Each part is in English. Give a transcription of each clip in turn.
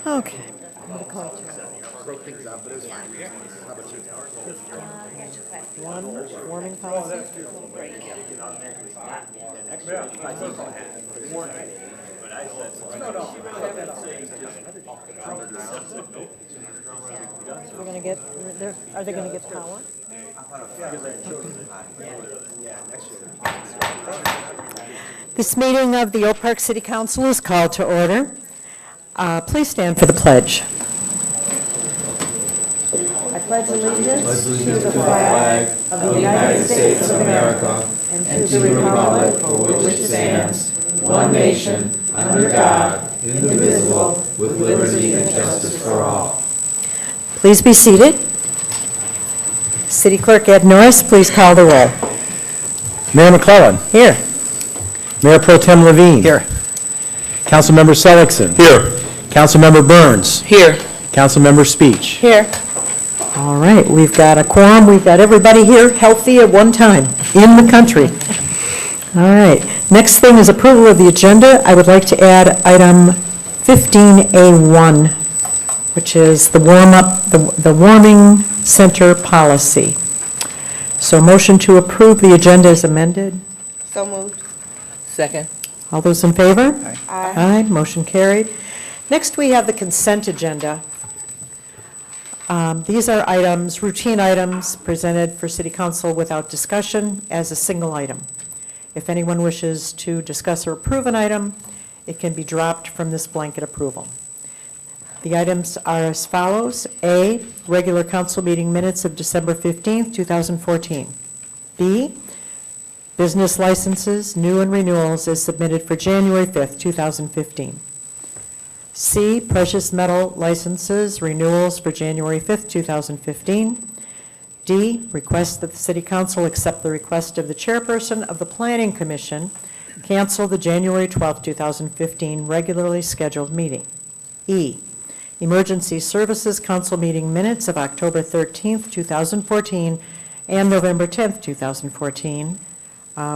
Okay. One warming policy. We're gonna get, are they gonna get power? This meeting of the Oak Park City Council is called to order. Please stand for the pledge. I pledge allegiance to the flag of the United States of America and to the republic for which it stands, one nation, under God, indivisible, with liberty and justice for all. Please be seated. City Clerk Ed Norris, please call the roll. Mayor McClellan. Here. Mayor Pro Tem Levine. Here. Councilmember Seligson. Here. Councilmember Burns. Here. Councilmember Speech. Here. All right, we've got a quorum. We've got everybody here healthy at one time in the country. All right, next thing is approval of the agenda. I would like to add item 15A1, which is the the warming center policy. So motion to approve the agenda is amended. So moved. Second. All those in favor? Aye. Aye, motion carried. Next, we have the consent agenda. These are items, routine items, presented for City Council without discussion as a single item. If anyone wishes to discuss or approve an item, it can be dropped from this blanket approval. The items are as follows. A, regular council meeting minutes of December 15th, 2014. B, business licenses, new and renewals as submitted for January 5th, 2015. C, precious metal licenses, renewals for January 5th, 2015. D, request that the City Council accept the request of the chairperson of the Planning Commission, cancel the January 12th, 2015 regularly scheduled meeting. E, emergency services council meeting minutes of October 13th, 2014 and November 10th, 2014,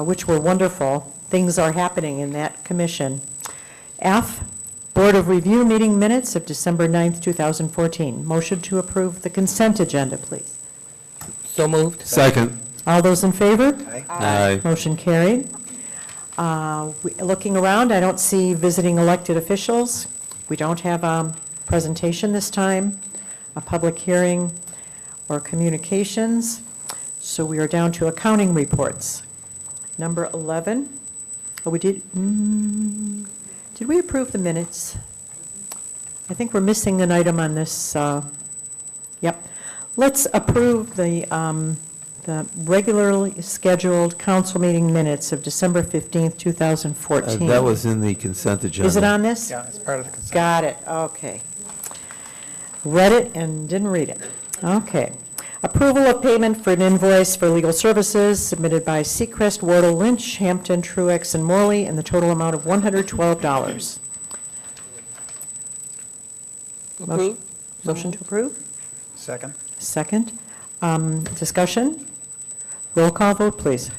which were wonderful. Things are happening in that commission. F, Board of Review meeting minutes of December 9th, 2014. Motion to approve the consent agenda, please. So moved. Second. All those in favor? Aye. Motion carried. Looking around, I don't see visiting elected officials. We don't have a presentation this time, a public hearing, or communications. So we are down to accounting reports. Number 11. Oh, we did. Did we approve the minutes? I think we're missing an item on this. Yep. Let's approve the regularly scheduled council meeting minutes of December 15th, 2014. That was in the consent agenda. Is it on this? Yeah, it's part of the consent. Got it, okay. Read it and didn't read it. Okay. Approval of payment for an invoice for legal services submitted by Seacrest, Wardle, Lynch, Hampton, Truex, and Morley in the total amount of $112. Approved. Motion to approve? Second. Second. Discussion? Roll call vote, please.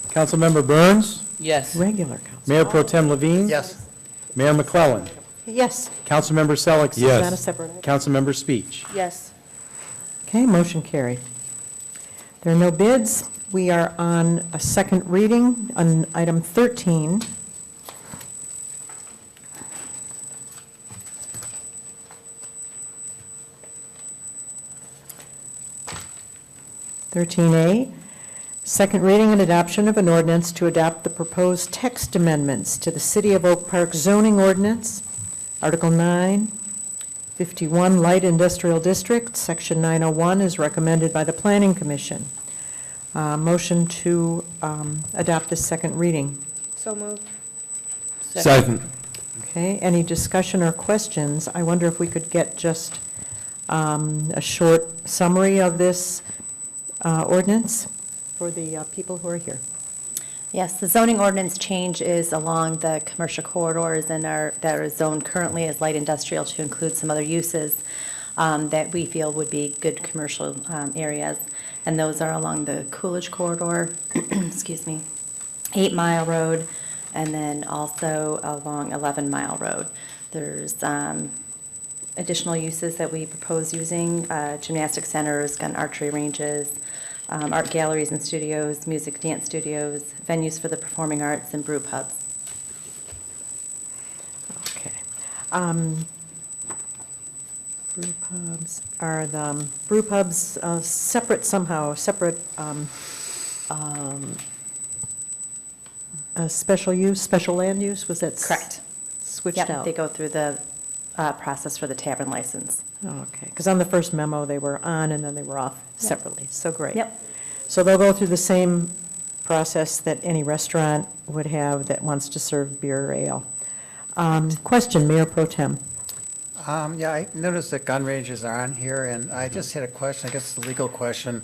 Councilmember Burns. Yes. Regular council. Mayor Pro Tem Levine. Yes. Mayor McClellan. Yes. Councilmember Seligson. Is that a Yes. separate item? Councilmember Speech. Yes. Okay, motion carried. There are no bids. We are on a second reading on item 13. (13A), second reading and adoption of an ordinance to adopt the proposed text amendments to the City of Oak Park zoning ordinance, Article 9, 51 Light Industrial District, Section 901 is recommended by the Planning Commission. Motion to adopt this second reading. So moved. Second. Okay, any discussion or questions? I wonder if we could get just a short summary of this ordinance for the people who are here. Yes, the zoning ordinance change is along the commercial corridors and that are zoned currently as light industrial to include some other uses that we feel would be good commercial areas. And those are along the Coolidge corridor, excuse me, 8 Mile Road, and then also along 11 Mile Road. There's additional uses that we propose using, gymnastic centers, gun archery ranges, art galleries and studios, music dance studios, venues for the performing arts, and brew pubs. Okay. Brew pubs, are the brew pubs separate somehow, separate special use, special land use? Was that Correct. switched Yep, out? they go through the process for the tavern license. Okay, because on the first memo, they were on and then they were off separately, so great. Yep. So they'll go through the same process that any restaurant would have that wants to serve beer or ale. Question, Mayor Pro Tem. Yeah, I noticed that gun ranges are on here, and I just had a question, I guess it's a legal question.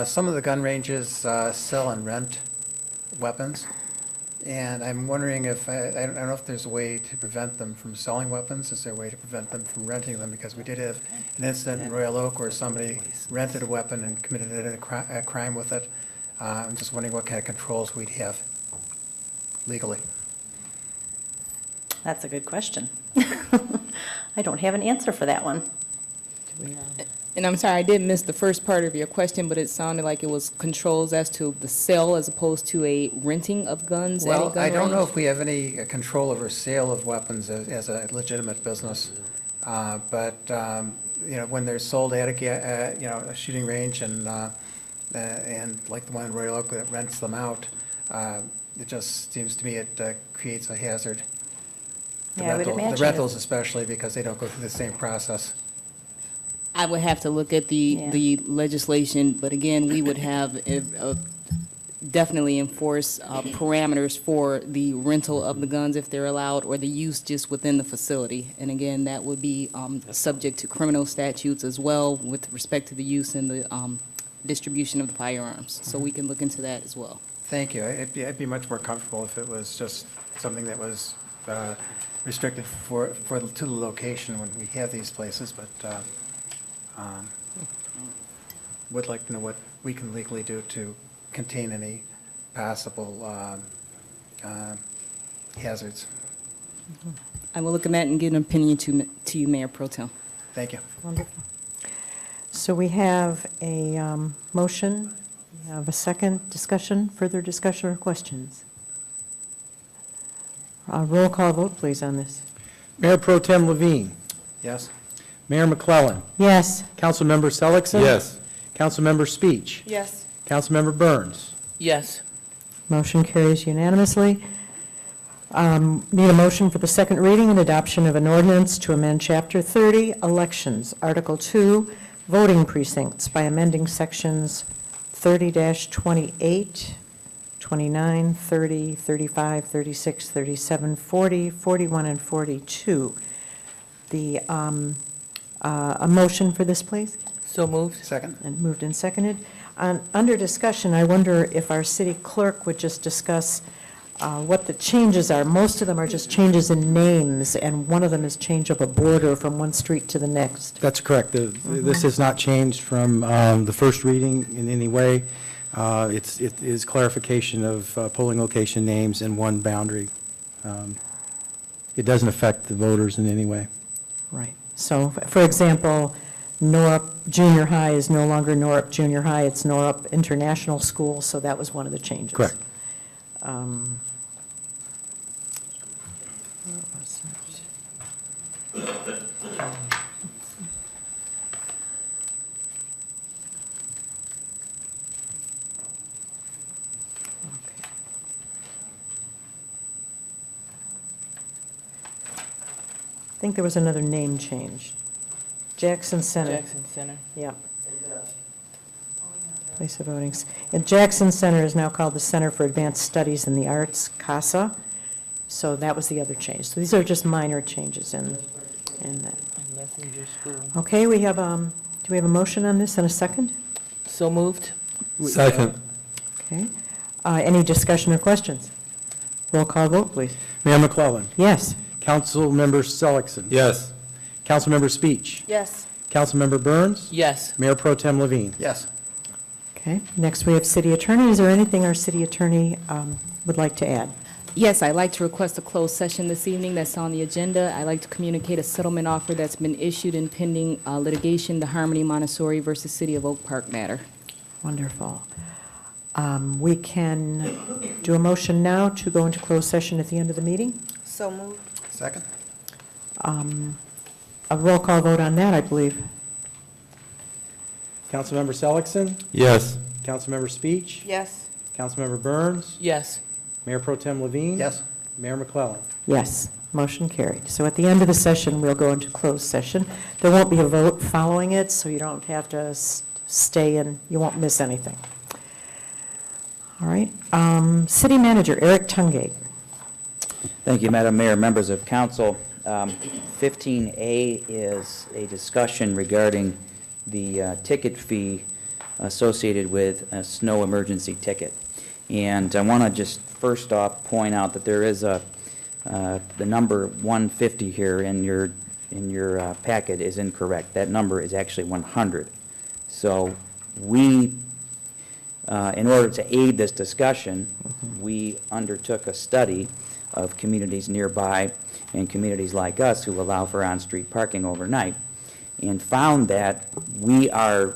Some of the gun ranges sell and rent weapons, and I'm wondering if, I don't know if there's a way to prevent them from selling weapons. Is there a way to prevent them from renting them? Because we did have an incident in Royal Oak where somebody rented a weapon and committed a crime with it. I'm just wondering what kind of controls we'd have legally. That's a good question. I don't have an answer for that one. And I'm sorry, I did miss the first part of your question, but it sounded like it was controls as to the sale as opposed to a renting of guns at a Well, gun I don't know range? if we have any control over sale of weapons as a legitimate business. But, you know, when they're sold at a shooting range and like the one in Royal Oak that rents them out, it just seems to me it creates a hazard. The Yeah, I would rental- imagine The rentals especially, because they don't go through the same process. I would have to look at Yeah. the legislation, but again, we would have definitely enforce parameters for the rental of the guns if they're allowed, or the use just within the facility. And again, that would be subject to criminal statutes as well with respect to the use and the distribution of the firearms. So we can look into that as well. Thank you. I'd be much more comfortable if it was just something that was restricted to the location when we have these places, but would like to know what we can legally do to contain any possible hazards. I will look at that and get an opinion to you, Mayor Pro Tem. Thank you. Wonderful. So we have a motion, we have a second discussion, further discussion or questions? Roll call vote, please, on this. Mayor Pro Tem Levine. Yes? Mayor McClellan. Yes. Councilmember Seligson. Yes. Councilmember Speech. Yes. Councilmember Burns. Yes. Motion carries unanimously. Need a motion for the second reading and adoption of an ordinance to amend Chapter 30, Elections, Article 2, Voting Precincts by amending Sections 30-28, 29, 30, 35, 36, 37, 40, 41, and 42. A motion for this, please? So moved. Second? And moved and seconded. Under discussion, I wonder if our city clerk would just discuss what the changes are. Most of them are just changes in names, and one of them is change of a border from one street to the next. That's correct. This has not changed from the first reading in any way. It is clarification of polling location names and one boundary. It doesn't affect the voters in any way. Right. So, for example, Norup Junior High is no longer Norup Junior High, it's Norup International School, so that was one of the changes. Correct. Where was it? Okay. I think there was another name change. Jackson Center. Jackson Center. Yeah. Place of voting. And Jackson Center is now called the Center for Advanced Studies in the Arts, CASA. So that was the other change. So these are just minor changes in that. And Messenger School. Okay, we have, do we have a motion on this and a second? So moved. Second. Okay. Any discussion or questions? Roll call vote, please. Mayor McClellan. Yes. Councilmember Seligson. Yes. Councilmember Speech. Yes. Councilmember Burns. Yes. Mayor Pro Tem Levine. Yes. Okay, next we have city attorney. Is there anything our city attorney would like to add? Yes, I'd like to request a closed session this evening that's on the agenda. I'd like to communicate a settlement offer that's been issued in pending litigation, the Harmony Montessori versus City of Oak Park matter. Wonderful. We can do a motion now to go into closed session at the end of the meeting. So moved. Second? A roll call vote on that, I believe. Councilmember Seligson, Yes. Councilmember Speech, Yes. Councilmember Burns, Yes. Mayor Pro Tem Levine. Yes? Mayor McClellan. Yes, motion carried. So at the end of the session, we'll go into closed session. There won't be a vote following it, so you don't have to stay and you won't miss anything. All right. City Manager Eric Tungate. Thank you, Madam Mayor, members of council. 15A is a discussion regarding the ticket fee associated with a snow emergency ticket. And I want to just first off point out that there is the number 150 here in your packet is incorrect. That number is actually 100. So we, in order to aid this discussion, we undertook a study of communities nearby and communities like us who allow for on-street parking overnight, and found that we are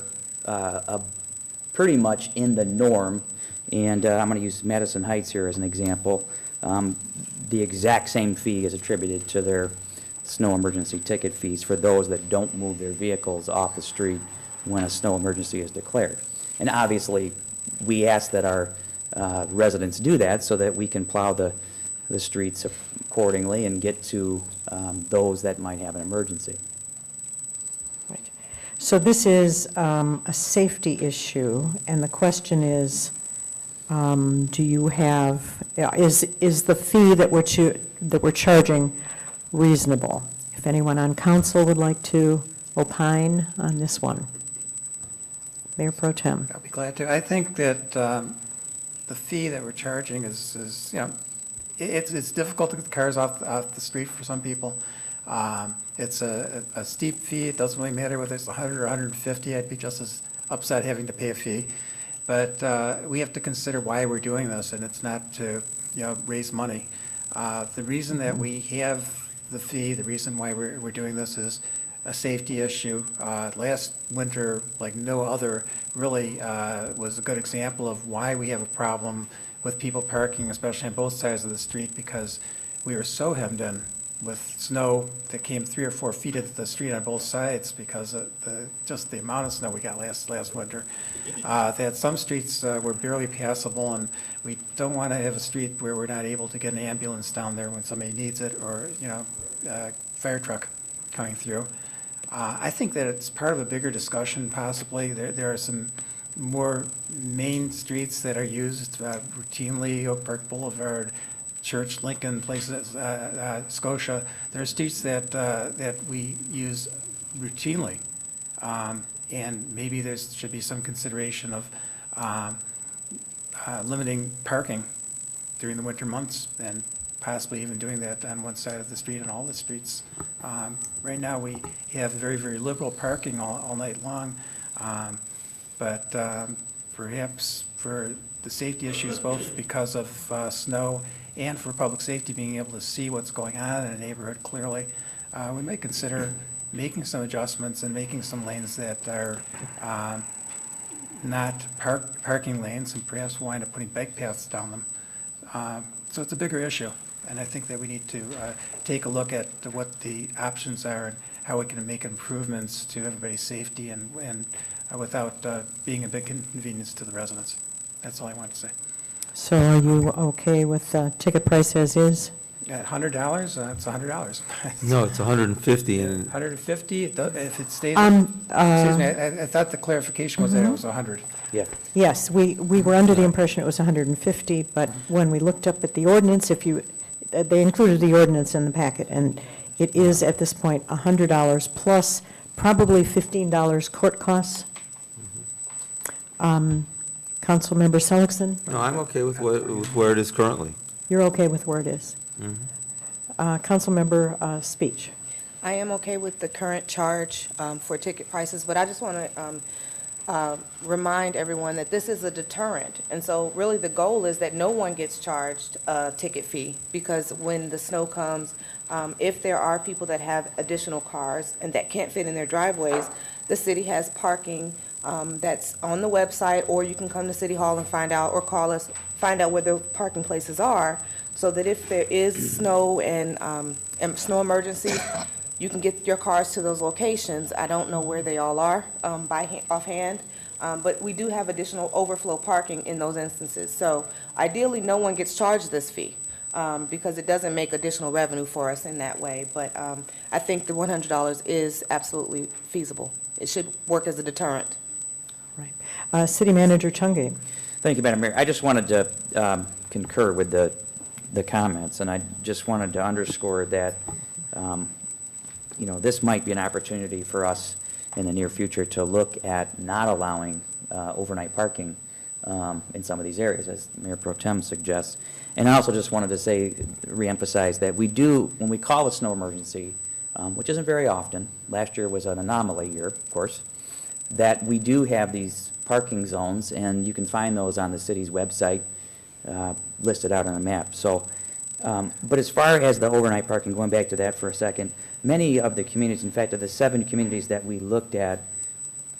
pretty much in the norm. And I'm going to use Madison Heights here as an example. The exact same fee is attributed to their snow emergency ticket fees for those that don't move their vehicles off the street when a snow emergency is declared. And obviously, we ask that our residents do that so that we can plow the streets accordingly and get to those that might have an emergency. Right. So this is a safety issue, and the question is, do you have, is the fee that we're charging reasonable? If anyone on council would like to opine on this one. Mayor Pro Tem. I'll be glad to. I think that the fee that we're charging is you know, it's difficult to get the cars off the street for some people. It's a steep fee. It doesn't really matter whether it's 100 or 150. I'd be just as upset having to pay a fee. But we have to consider why we're doing this, and it's not to, raise money. The reason that we have the fee, the reason why we're doing this is a safety issue. Last winter, like no other, really was a good example of why we have a problem with people parking, especially on both sides of the street, because we were so hemmed in with snow that came 3 or 4 feet of the street on both sides because of just the amount of snow we got last winter. That some streets were barely passable, and we don't want to have a street where we're not able to get an ambulance down there when somebody needs it, or a fire truck coming through. I think that it's part of a bigger discussion possibly. There are some more main streets that are used routinely, Oak Park Boulevard, Church, Lincoln, places, Scotia. There are streets that we use routinely, and maybe there should be some consideration of limiting parking during the winter months, and possibly even doing that on one side of the street and all the streets. Right now, we have very, very liberal parking all night long, but perhaps for the safety issues, both because of snow and for public safety, being able to see what's going on in a neighborhood clearly, we may consider making some adjustments and making some lanes that are not parking lanes, and perhaps wind up putting bike paths down them. So it's a bigger issue, and I think that we need to take a look at what the options are and how we can make improvements to everybody's safety and without being a big inconvenience to the residents. That's all I want to say. So are you okay with the ticket price as is? At $100, it's $100. No, it's 150, and 150, if it stays, Um, excuse me, I thought the clarification was that it was 100. Yeah. Yes, we were under the impression it was 150, but when we looked up at the ordinance, they included the ordinance in the packet, and it is at this point $100 plus probably $15 court costs. Councilmember Seligson, no, I'm okay with where it is currently. you're okay with where it is? Councilmember Speech. I am okay with the current charge for ticket prices, but I just want to remind everyone that this is a deterrent. And so really the goal is that no one gets charged a ticket fee, because when the snow comes, if there are people that have additional cars and that can't fit in their driveways, the city has parking that's on the website, or you can come to City Hall and find out, or call us, find out where the parking places are, so that if there is snow and snow emergency, you can get your cars to those locations. I don't know where they all are offhand, but we do have additional overflow parking in those instances. So ideally, no one gets charged this fee, because it doesn't make additional revenue for us in that way. But I think the $100 is absolutely feasible. It should work as a deterrent. Right. City Manager Chungate. Thank you, Madam Mayor. I just wanted to concur with the comments, and I just wanted to underscore that, you know, this might be an opportunity for us in the near future to look at not allowing overnight parking in some of these areas, as Mayor Pro Tem suggests. And I also just wanted to say, reemphasize that we do, when we call a snow emergency, which isn't very often, last year was an anomaly year, of course, that we do have these parking zones, and you can find those on the city's website, listed out on a map. So, but as far as the overnight parking, going back to that for a second, many of the communities, in fact, of the 7 communities that we looked at,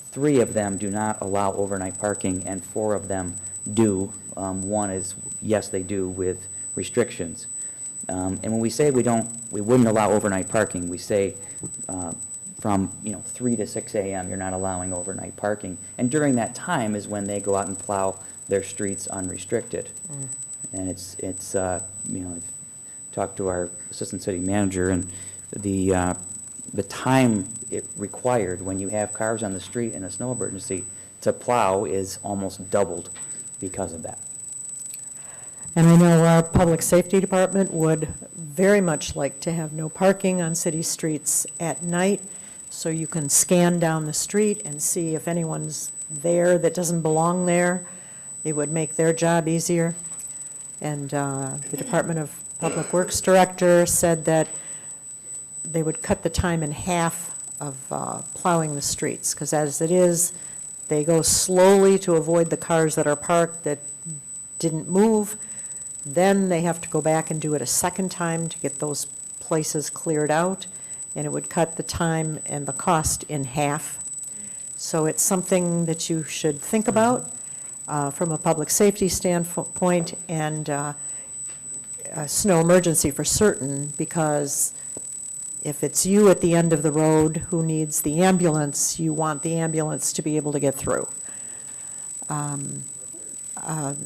3 of them do not allow overnight parking, and 4 of them do. One is, yes, they do, with restrictions. And when we say we wouldn't allow overnight parking, we say from 3 to 6 a.m. you're not allowing overnight parking, and during that time is when they go out and plow their streets unrestricted. And it's I've talked to our assistant city manager, and the time it required when you have cars on the street in a snow emergency to plow is almost doubled because of that. And I know our Public Safety Department would very much like to have no parking on city streets at night, so you can scan down the street and see if anyone's there that doesn't belong there. It would make their job easier. And the Department of Public Works Director said that they would cut the time in half of plowing the streets, because as it is, they go slowly to avoid the cars that are parked that didn't move. Then they have to go back and do it a second time to get those places cleared out, and it would cut the time and the cost in half. So it's something that you should think about from a public safety standpoint, and a snow emergency for certain, because if it's you at the end of the road who needs the ambulance, you want the ambulance to be able to get through.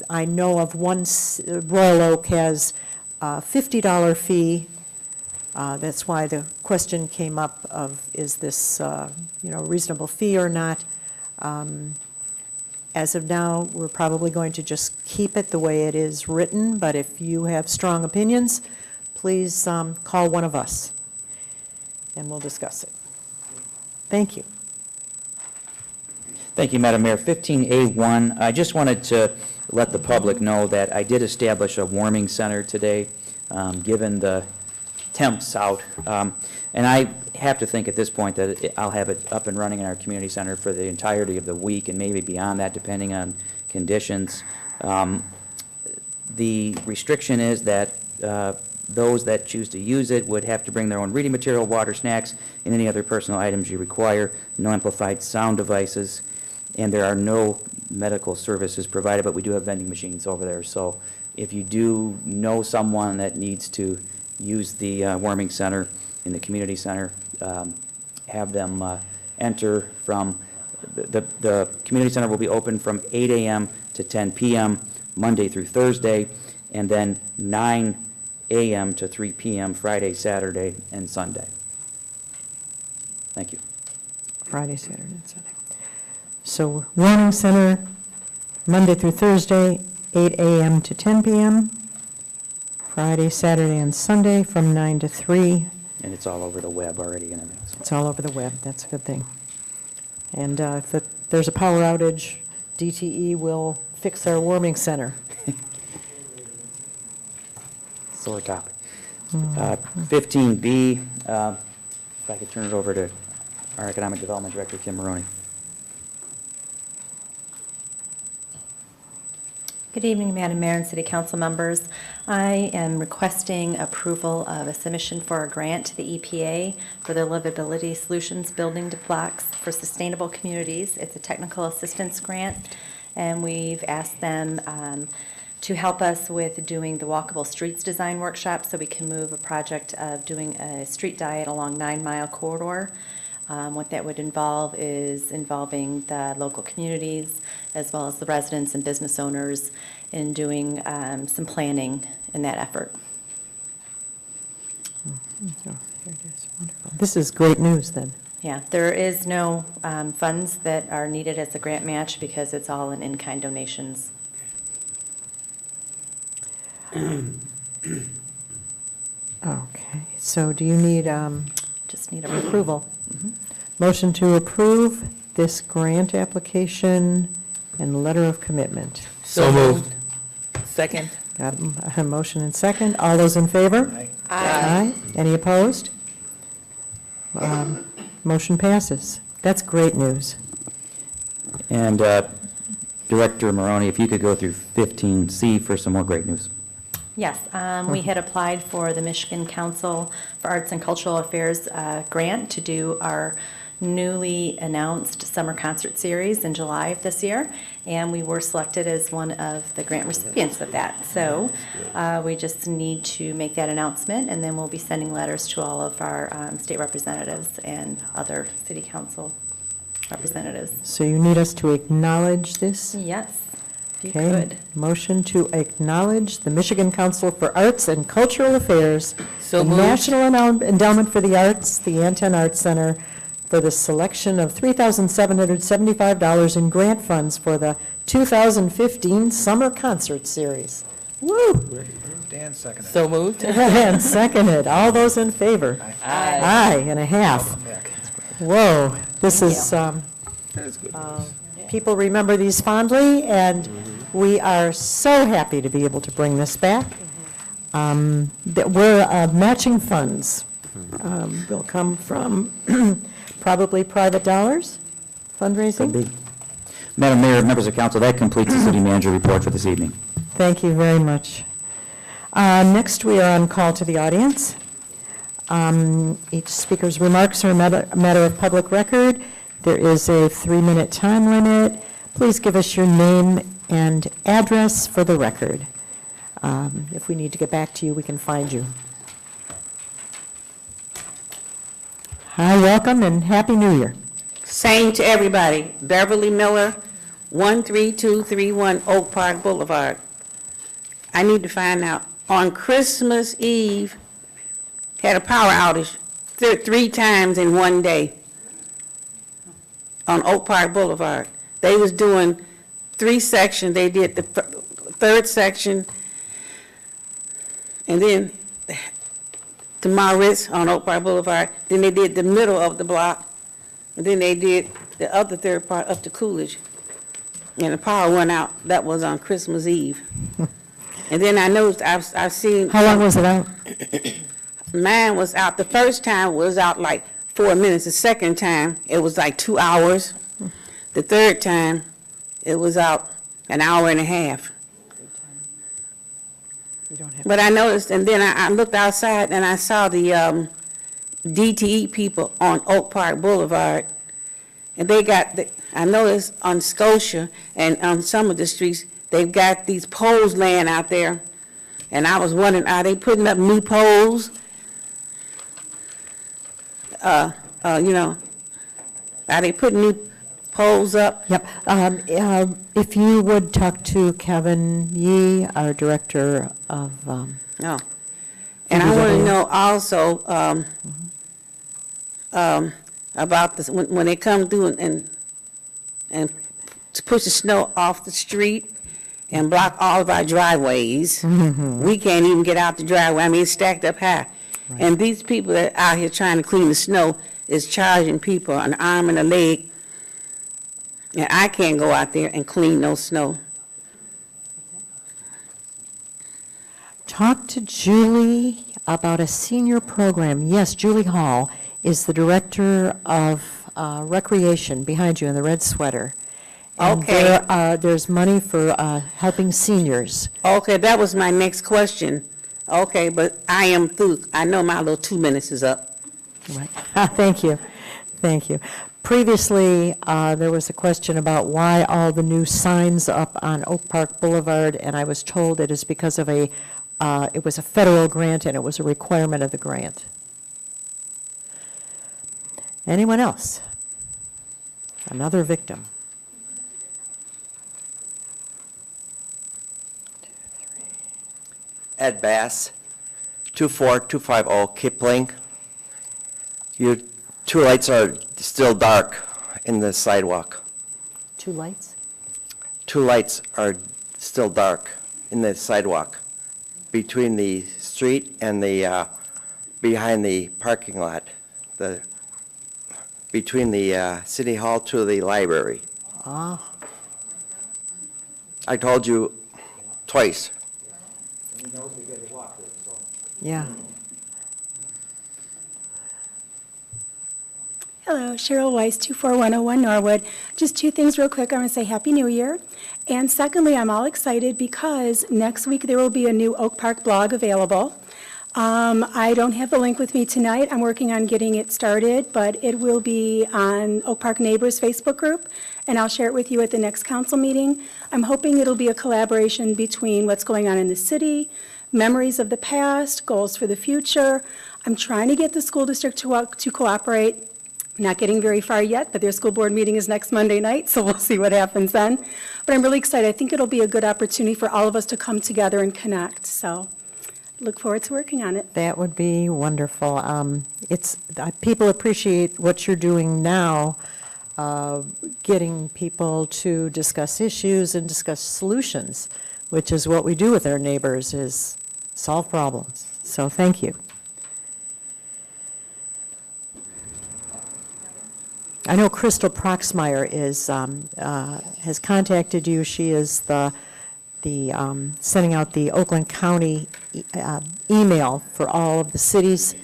I know of one, Royal Oak has a $50 fee. That's why the question came up of, is this reasonable fee or not? As of now, we're probably going to just keep it the way it is written, but if you have strong opinions, please call one of us, and we'll discuss it. Thank you. Thank you, Madam Mayor. 15A1, I just wanted to let the public know that I did establish a warming center today, given the temps out. And I have to think at this point that I'll have it up and running in our community center for the entirety of the week, and maybe beyond that, depending on conditions. The restriction is that those that choose to use it would have to bring their own reading material, water, snacks, and any other personal items you require, no amplified sound devices, and there are no medical services provided, but we do have vending machines over there. So if you do know someone that needs to use the warming center in the community center, have them enter from, the community center will be open from 8 a.m. to 10 p.m. Monday through Thursday, and then 9 a.m. to 3 p.m. Friday, Saturday, and Sunday. Thank you. Friday, Saturday, and Sunday. So warming center, Monday through Thursday, 8 a.m. to 10 p.m., Friday, Saturday, and Sunday from 9 to 3. And it's all over the web already and everything. It's all over the web. That's a good thing. And if there's a power outage, DTE will fix our warming center. Sore topic. 15B, if I could turn it over to our Economic Development Director, Kim Maroney. Good evening, Madam Mayor and City Council members. I am requesting approval of a submission for a grant to the EPA for the Livability Solutions Building Blocks for Sustainable Communities. It's a technical assistance grant, and we've asked them to help us with doing the walkable streets design workshop so we can move a project of doing a street diet along 9 Mile corridor. What that would involve is involving the local communities as well as the residents and business owners in doing some planning in that effort. Oh, here it is. Wonderful. This is great news, then. Yeah, there is no funds that are needed as a grant match because it's all in-kind donations. Okay, so do you need Just need a approval? Motion to approve this grant application and letter of commitment. So moved. Second. Got a motion and second. All those in favor? Aye. Any opposed? Motion passes. That's great news. And Director Maroney, if you could go through 15C for some more great news. Yes, we had applied for the Michigan Council for Arts and Cultural Affairs grant to do our newly announced summer concert series in July of this year, and we were selected as one of the grant recipients of that. So we just need to make that announcement, and then we'll be sending letters to all of our state representatives and other city council representatives. So you need us to acknowledge this? Yes, if you Okay. could. Motion to acknowledge the Michigan Council for Arts and Cultural Affairs, So the moved. National Endowment for the Arts, the Anton Arts Center, for the selection of $3,775 in grant funds for the 2015 Summer Concert Series. Woo! Dan seconded. So moved. And seconded. All those in favor? Aye. Aye, and a half. Whoa, this is, people remember these fondly, and we are so happy to be able to bring this back. That we're matching funds will come from probably private dollars, fundraising. Could be. Madam Mayor, members of council, that completes the city manager report for this evening. Thank you very much. Next, we are on call to the audience. Each speaker's remarks are a matter of public record. There is a 3-minute time limit. Please give us your name and address for the record. If we need to get back to you, we can find you. Hi, welcome, and Happy New Year. Same to everybody. Beverly Miller, 13231 Oak Park Boulevard. I need to find out, on Christmas Eve, had a power outage 3 times in one day on Oak Park Boulevard. They was doing 3 sections. They did the 3rd section, and then to Maritz on Oak Park Boulevard. Then they did the middle of the block. And then they did the other 3rd part up to Coolidge. And the power went out. That was on Christmas Eve. And then I noticed, I've seen. How long was it out? Mine was out, the first time was out like 4 minutes. The second time, it was like 2 hours. The third time, it was out an hour and a half. But I noticed, and then I looked outside and I saw the DTE people on Oak Park Boulevard. And they got, I noticed on Scotia and on some of the streets, they've got these poles laying out there. And I was wondering, are they putting up new poles? Are they putting new poles up? Yep. If you would talk to Kevin Yee, our Director of, No. And I want to know also about this, when they come through and to push the snow off the street and block all of our driveways. We can't even get out the driveway. I mean, it's stacked up high. Right. And these people that are out here trying to clean the snow is charging people an arm and a leg. And I can't go out there and clean no snow. talk to Julie about a senior program. Yes, Julie Hall is the Director of Recreation behind you in the red sweater. And Okay. there's money for helping seniors. Okay, that was my next question. Okay, but I am through. I know my little 2 minutes is up. Right. Thank you. Thank you. Previously, there was a question about why all the new signs up on Oak Park Boulevard, and I was told it is because of it was a federal grant and it was a requirement of the grant. Anyone else? Another victim. Ed Bass, 24250 Kipling. Your two lights are still dark in the sidewalk. Two lights? Two lights are still dark in the sidewalk between the street and the, behind the parking lot, between the City Hall to the library. Ah, I told you twice. yeah. Hello, Cheryl Weiss, 24101 Norwood. Just two things real quick. I want to say Happy New Year. And secondly, I'm all excited because next week there will be a new Oak Park blog available. I don't have the link with me tonight. I'm working on getting it started, but it will be on Oak Park Neighbors Facebook group, and I'll share it with you at the next council meeting. I'm hoping it'll be a collaboration between what's going on in the city, memories of the past, goals for the future. I'm trying to get the school district to cooperate. Not getting very far yet, but their school board meeting is next Monday night, so we'll see what happens then. But I'm really excited. I think it'll be a good opportunity for all of us to come together and connect. So look forward to working on it. That would be wonderful. People appreciate what you're doing now, getting people to discuss issues and discuss solutions, which is what we do with our neighbors, is solve problems. So thank you. I know Crystal Proxmire has contacted you. She is sending out the Oakland County email for all of the cities,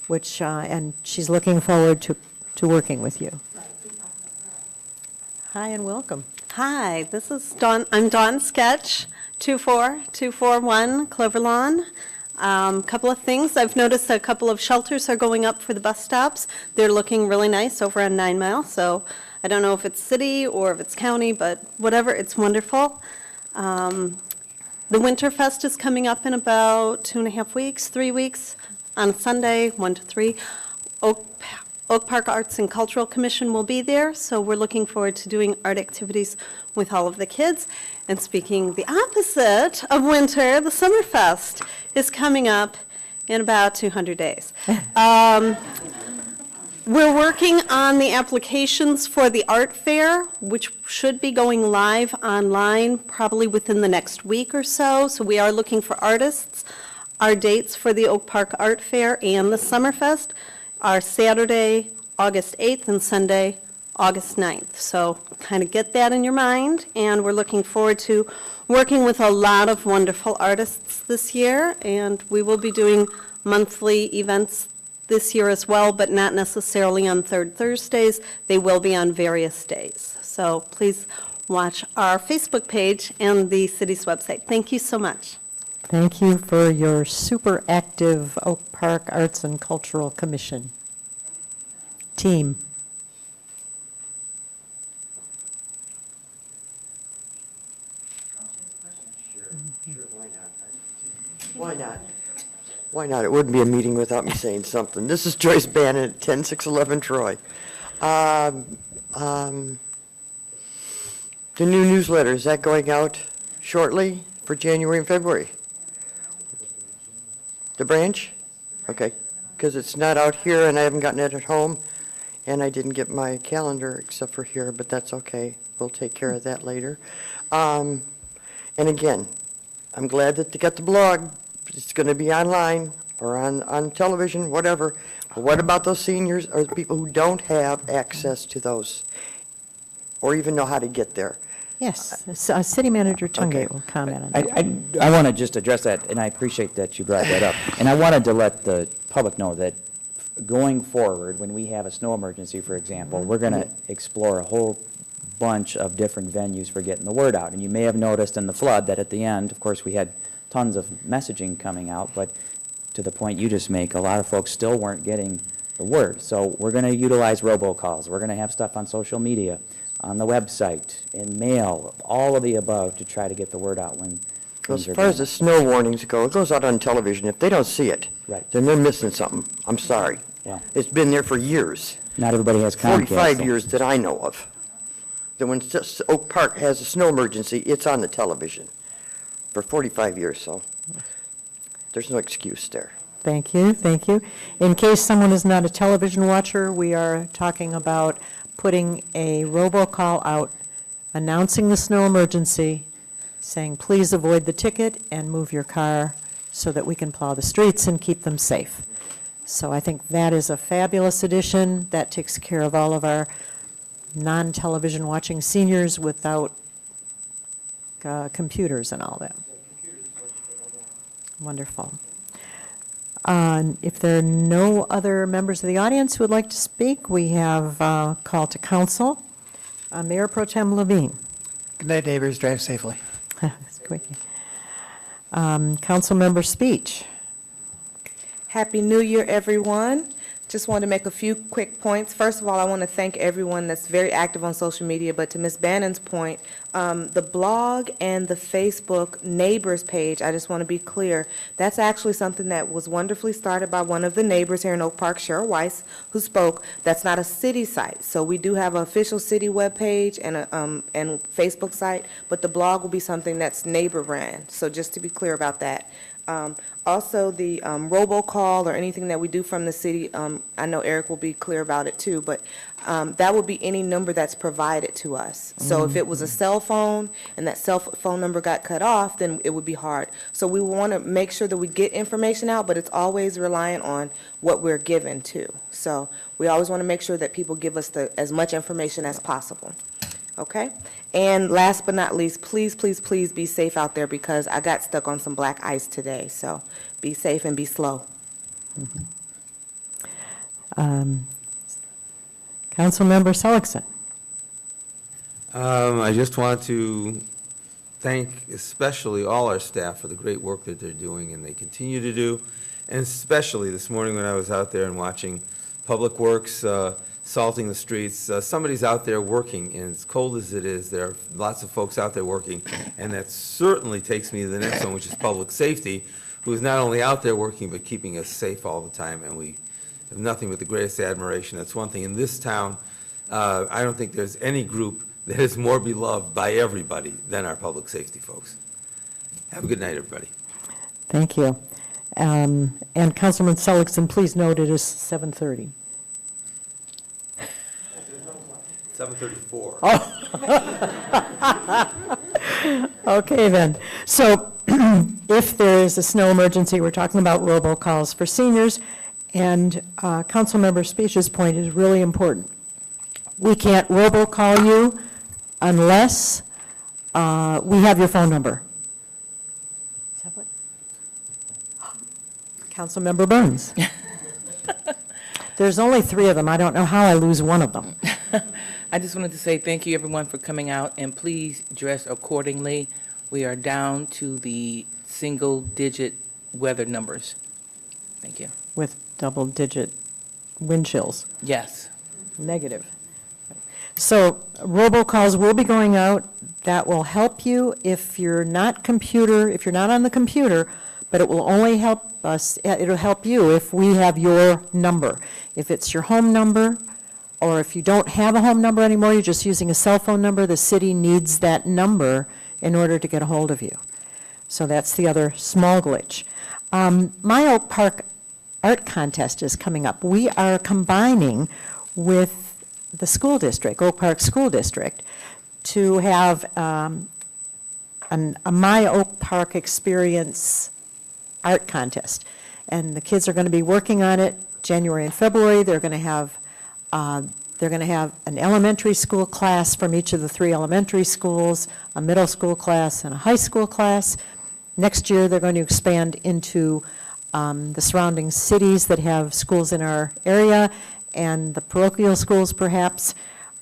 and she's looking forward to working with you. Hi and welcome. Hi, this is Dawn. I'm Dawn Sketch, 24241 Clover Lawn. Couple of things. I've noticed a couple of shelters are going up for the bus stops. They're looking really nice over on 9 Mile, so I don't know if it's city or if it's county, but whatever, it's wonderful. The Winterfest is coming up in about 2.5 weeks, 3 weeks, on Sunday, 1 to 3. Oak Park Arts and Cultural Commission will be there, so we're looking forward to doing art activities with all of the kids. And speaking the opposite of winter, the Summerfest is coming up in about 200 days. We're working on the applications for the art fair, which should be going live online probably within the next week or so. So we are looking for artists. Our dates for the Oak Park Art Fair and the Summerfest are Saturday, August 8th, and Sunday, August 9th. So kind of get that in your mind, and we're looking forward to working with a lot of wonderful artists this year, and we will be doing monthly events this year as well, but not necessarily on third Thursdays. They will be on various days. So please watch our Facebook page and the city's website. Thank you so much. Thank you for your super active Oak Park Arts and Cultural Commission team. Why not? Why not? It wouldn't be a meeting without me saying something. This is Joyce Bannon at 10611 Troy. The new newsletter, is that going out shortly for January and February? The branch? Okay, because it's not out here and I haven't gotten it at home, and I didn't get my calendar except for here, but that's okay. We'll take care of that later. And again, I'm glad that they got the blog. It's going to be online or on television, whatever. But what about those seniors or the people who don't have access to those or even know how to get there? Yes, City Manager Tungate will comment on that. I want to just address that, and I appreciate that you brought that up. And I wanted to let the public know that going forward, when we have a snow emergency, for example, we're going to explore a whole bunch of different venues for getting the word out. And you may have noticed in the flood that at the end, of course, we had tons of messaging coming out, but to the point you just make, a lot of folks still weren't getting the word. So we're going to utilize robocalls. We're going to have stuff on social media, on the website, in mail, all of the above to try to get the word out when As things are far as going. the snow warnings go, it goes out on television. If they don't see it, Right. then they're missing something. I'm sorry. Yeah. It's been there for years. Not everybody has Comcast. 45 so- years that I know of. That when Oak Park has a snow emergency, it's on the television for 45 years, so there's no excuse there. Thank you, thank you. In case someone is not a television watcher, we are talking about putting a robocall out announcing the snow emergency, saying, please avoid the ticket and move your car so that we can plow the streets and keep them safe. So I think that is a fabulous addition. That takes care of all of our non-television watching seniors without computers and all that. Wonderful. If there are no other members of the audience who would like to speak, we have a call to council. Mayor Pro Tem Levine. Good night, neighbors, drive safely. That's quick. Council member speech. Happy New Year, everyone. Just wanted to make a few quick points. First of all, I want to thank everyone that's very active on social media, but to Ms. Bannon's point, the blog and the Facebook neighbors page, I just want to be clear, that's actually something that was wonderfully started by one of the neighbors here in Oak Park, Cheryl Weiss, who spoke. That's not a city site. So we do have an official city webpage and and Facebook site, but the blog will be something that's neighbor ran. So just to be clear about that. Also, the robocall or anything that we do from the city, I know Eric will be clear about it too, but that would be any number that's provided to us. So if it was a cell phone and that cell phone number got cut off, then it would be hard. So we want to make sure that we get information out, but it's always reliant on what we're given too. So we always want to make sure that people give us as much information as possible. Okay? And last but not least, please, please, please be safe out there because I got stuck on some black ice today. So be safe and be slow. Councilmember Seligson. I just want to thank especially all our staff for the great work that they're doing and they continue to do. And especially this morning when I was out there and watching Public Works salting the streets, somebody's out there working, and as cold as it is, there are lots of folks out there working, and that certainly takes me to the next one, which is public safety, who is not only out there working, but keeping us safe all the time, and we have nothing but the greatest admiration. That's one thing. In this town, I don't think there's any group that is more beloved by everybody than our public safety folks. Have a good night, everybody. Thank you. And Councilman Seligson, please note it is 7:30. 7:34. Okay, then. So if there is a snow emergency, we're talking about robocalls for seniors, and Councilmember Speech's point is really important. We can't robocall you unless we have your phone number. Is that what? Councilmember Burns. There's only 3 of them. I don't know how I lose one of them. I just wanted to say thank you, everyone, for coming out, and please dress accordingly. We are down to the single-digit weather numbers. Thank you. With double-digit wind chills. Yes. Negative. So robocalls will be going out. That will help you if you're not on the computer, but it will only help us, it'll help you if we have your number. If it's your home number, or if you don't have a home number anymore, you're just using a cell phone number, the city needs that number in order to get a hold of you. So that's the other small glitch. My Oak Park Art Contest is coming up. We are combining with the school district, Oak Park School District, to have a My Oak Park Experience art contest. And the kids are going to be working on it January and February. They're going to have an elementary school class from each of the 3 elementary schools, a middle school class, and a high school class. Next year, they're going to expand into the surrounding cities that have schools in our area and the parochial schools, perhaps.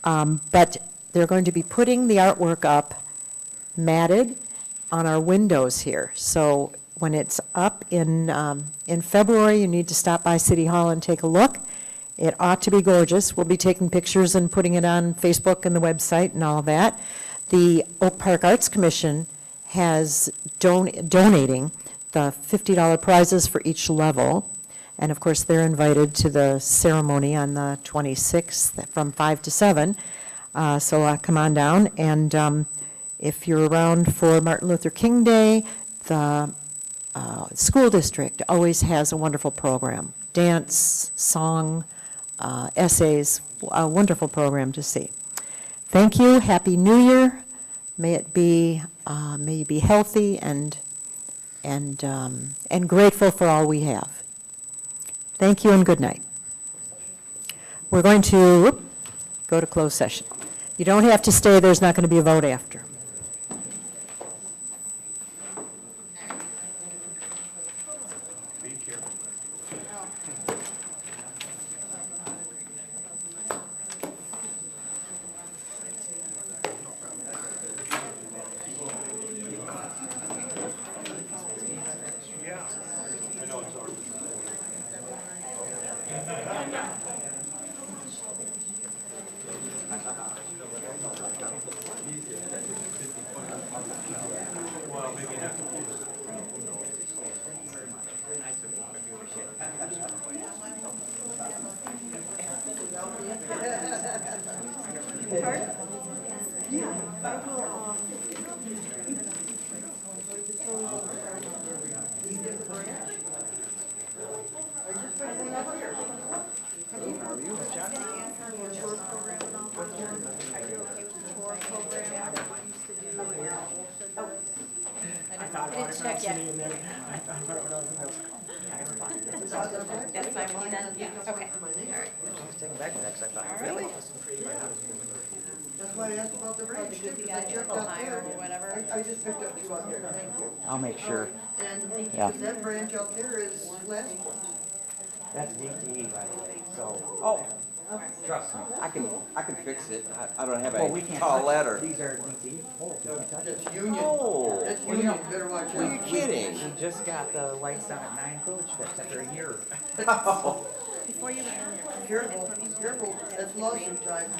But they're going to be putting the artwork up matted on our windows here. So when it's up in February, you need to stop by City Hall and take a look. It ought to be gorgeous. We'll be taking pictures and putting it on Facebook and the website and all that. The Oak Park Arts Commission has donating the $50 prizes for each level. And of course, they're invited to the ceremony on the 26th from 5 to 7. So come on down. And if you're around for Martin Luther King Day, the school district always has a wonderful program. Dance, song, essays, a wonderful program to see. Thank you. Happy New Year. May it be, may you be healthy and grateful for all we have. Thank you and good night. We're going to go to closed session. You don't have to stay. There's not going to be a vote after. That's why I asked about the branch, because I checked out there. I just picked up 2 out there, thank you. I'll make sure. And, Yeah. because that branch out there is last one. That's DTE, by the way, so. Trust me, I can fix it. I don't have Well, we a can't tall touch it. ladder. These are DT. Oh, we can't touch it. That's Union. Oh. That's Union, you better watch Are you out. kidding? We just got the lights done at 9 Coach Fest after a year. Careful, careful, that's lawsuit time.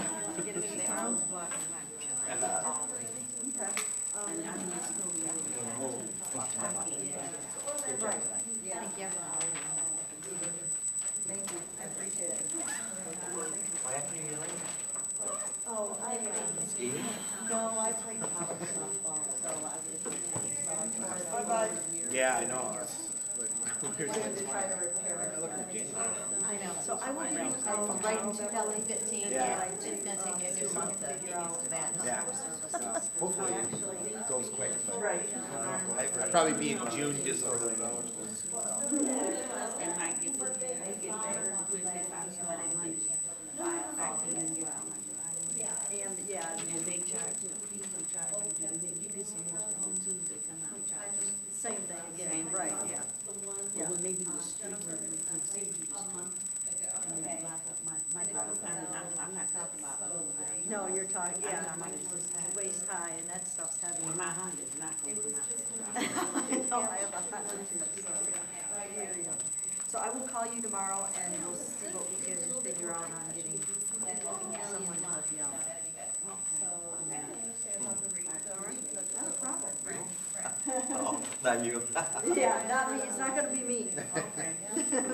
Yeah, I know. I know, so I will be, right in 2015, Yeah. it's gonna take me a good month to get used to that. Yeah. Hopefully it goes quick. But Right. I'd probably be in June just. And, yeah, and they charge, people charge, and then you get some more on Tuesday, come out and charge. Same thing again, right, yeah. Yeah. Well, maybe the street where we can see you this month. And they lock up my house. I'm not talking about. No, you're talking, yeah, waist high, and that stuff's heavy. My Honda's not going to come out. No, I have a Honda too, so, I hear you. So I will call you tomorrow and we'll see what we can figure out on getting someone to help you out. Not a problem. Oh, not you. Yeah, not me, it's not gonna be me. Okay.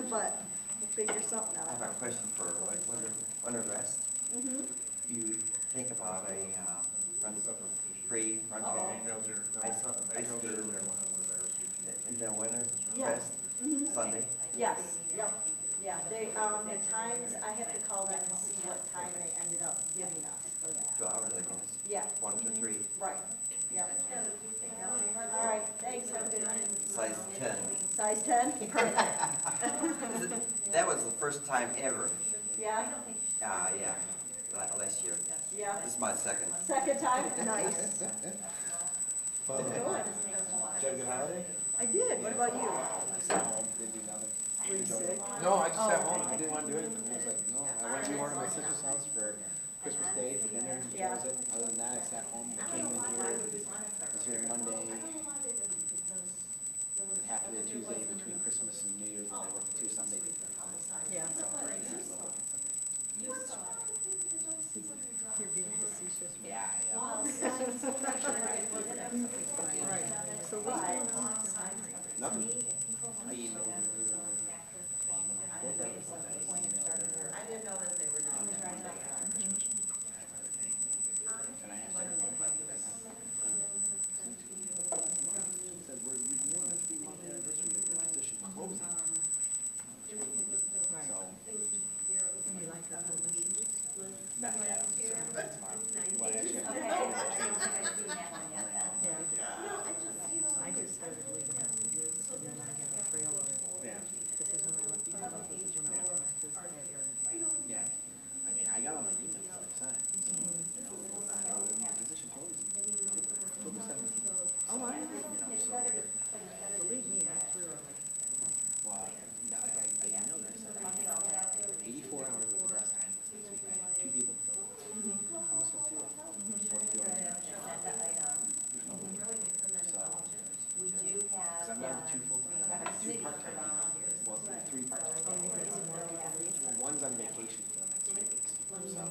But we'll figure something I have out. a question for Winter Rest. You think about a free run ice skating in the Winter Yeah. Fest Sunday? Yes, yep, yeah, they, the times, I have to call them and see what time they ended up giving us for that. 2 hours, I guess. Yeah. 1 to 3. Right, yep. All right, thanks, have a good night. Size 10. Size 10? That was the first time ever. Yeah, Yeah, last year. yeah. This is my second. Second time? Nice. Did you have a good holiday? I did, what about you? Did you nothing? Were you sick? No, I just sat home. I didn't want to do anything. I was like, no, I went to order my sister's house for Christmas Day for dinner, and that was it. Other than that, I sat home, I came in here, was here Monday, and half of the Tuesday between Christmas and New Year's, and I worked 2 Sundays. Yeah. Yeah, yeah. So what's going on? Nothing. I emailed her. I didn't know that they were doing that. And I asked her. Said, we're reviewing the 3-month anniversary of the position closing. So. And you like that whole message? Not yet. Well, actually, I just started leaving messages, and then I have a trail of it. Yeah. This is when I left you, this is when I left messages. Yeah. I mean, I got all my emails that I sent. Position closing. October 17th. Oh, I, So, believe me, I threw it. well, no, I emailed her, I said, 84 hours was the best time this week. I had 2 people fill it. Almost a 4. 42 hours. There's no way. So, because I'm down to 2 full-time, I have 2 part-time people. Well, 3 part-time people. One's on vacation for the next 2 weeks. So,